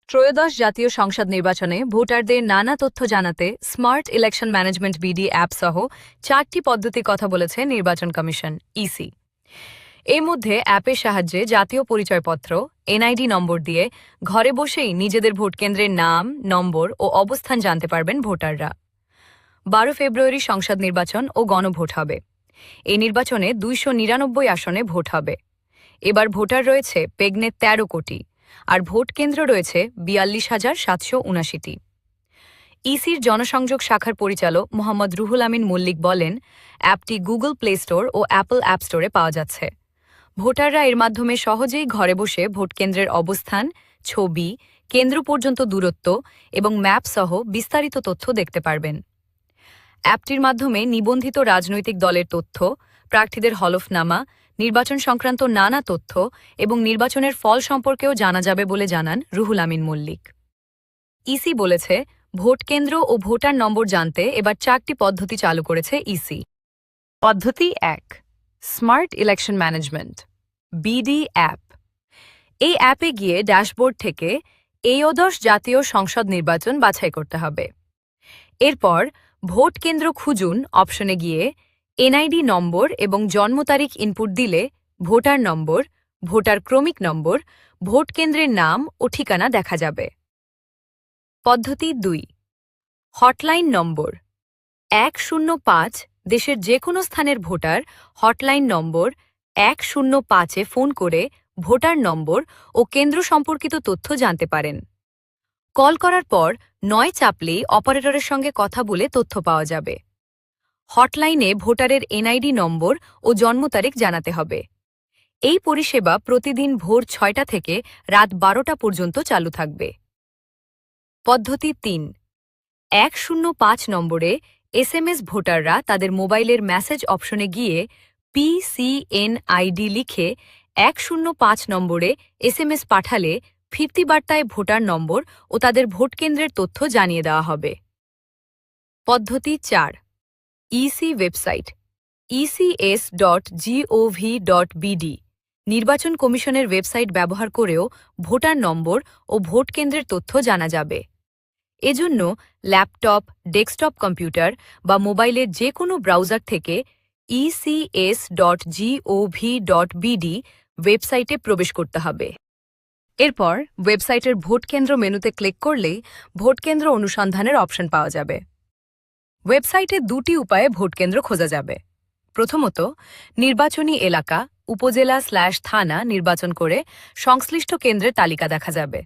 ত্রয়োদশ জাতীয় সংসদ নির্বাচনে ভোটারদের নানা তথ্য জানাতে smart election management BD app সহ 4টি পদ্ধতির কথা বলেছে নির্বাচন কমিশন ইসি। এর মধ্যে অ্যাপের সাহায্যে জাতীয় পরিচয়পত্র এনআইডি নম্বর দিয়ে ঘরে বসেই নিজেদের ভোটকেন্দ্রের নাম, নম্বর ও অবস্থান জানতে পারবেন ভোটাররা। 12 ফেব্রুয়ারি সংসদ নির্বাচন ও গণভোট হবে। এই নির্বাচনে 299 আসনে ভোট হবে। এবার ভোটার রয়েছে পেগনে 13 কোটি, আর ভোট কেন্দ্র রয়েছে 42,779টি। ইসির জনসংযোগ শাখার পরিচালক মোহাম্মদ রুহুল আমিন মল্লিক বলেন, অ্যাপটি গুগল প্লে স্টোর ও অ্যাপল অ্যাপ স্টোরে পাওয়া যাচ্ছে। ভোটাররা এর মাধ্যমে সহজেই ঘরে বসে ভোটকেন্দ্রের অবস্থান, ছবি, কেন্দ্র পর্যন্ত দূরত্ব এবং ম্যাপ সহ বিস্তারিত তথ্য দেখতে পারবেন। অ্যাপটির মাধ্যমে নিবন্ধিত রাজনৈতিক দলের তথ্য, প্রার্থীদের হলফনামা, নির্বাচন সংক্রান্ত নানা তথ্য এবং নির্বাচনের ফল সম্পর্কেও জানা যাবে বলে জানান রুহুল আমিন মল্লিক। ইসি বলেছে, ভোট কেন্দ্র ও ভোটার নম্বর জানতে এবার 4টি পদ্ধতি চালু করেছে ইসি। পদ্ধতি 1, smart election management BD app. এই অ্যাপে গিয়ে ড্যাশবোর্ড থেকে ত্রয়োদশ জাতীয় সংসদ নির্বাচন বাছাই করতে হবে। এরপর ভোট কেন্দ্র খুঁজুন অপশনে গিয়ে এনআইডি নম্বর এবং জন্ম তারিখ ইনপুট দিলে ভোটার নম্বর, ভোটার ক্রমিক নম্বর, ভোট কেন্দ্রের নাম ও ঠিকানা দেখা যাবে। পদ্ধতি 2, হটলাইন নম্বর 105। দেশের যে কোনো স্থানের ভোটার হটলাইন নম্বর 105-এ ফোন করে ভোটার নম্বর ও কেন্দ্র সম্পর্কিত তথ্য জানতে পারেন। কল করার পর 9 চাপলেই অপারেটরের সঙ্গে কথা বলে তথ্য পাওয়া যাবে। হটলাইনে ভোটারের এনআইডি নম্বর ও জন্ম তারিখ জানাতে হবে। এই পরিষেবা প্রতিদিন ভোর 6টা থেকে রাত 12টা পর্যন্ত চালু থাকবে। পদ্ধতি 3, 105 নম্বরে এসএমএস ভোটাররা তাদের মোবাইলের মেসেজ অপশনে গিয়ে পিসিএনআইডি লিখে 105 নম্বরে এসএমএস পাঠালে ফিরতি বার্তায় ভোটার নম্বর ও তাদের ভোটকেন্দ্রের তথ্য জানিয়ে দেওয়া হবে। পদ্ধতি 4, ইসি ওয়েবসাইট ecs.gov.bd। নির্বাচন কমিশনের ওয়েবসাইট ব্যবহার করেও ভোটার নম্বর ও ভোট কেন্দ্রের তথ্য জানা যাবে। এজন্য ল্যাপটপ, ডেস্কটপ কম্পিউটার বা মোবাইলের যে কোনো ব্রাউজার থেকে ecs.gov.bd ওয়েবসাইটে প্রবেশ করতে হবে। এরপর ওয়েবসাইটের ভোটকেন্দ্র মেনুতে ক্লিক করলেই ভোটকেন্দ্র অনুসন্ধানের অপশন পাওয়া যাবে। ওয়েবসাইটে 2টি উপায়ে ভোটকেন্দ্র খোঁজা যাবে। প্রথমত, নির্বাচনী এলাকা, উপজেলা/থানা নির্বাচন করে সংশ্লিষ্ট কেন্দ্রের তালিকা দেখা যাবে।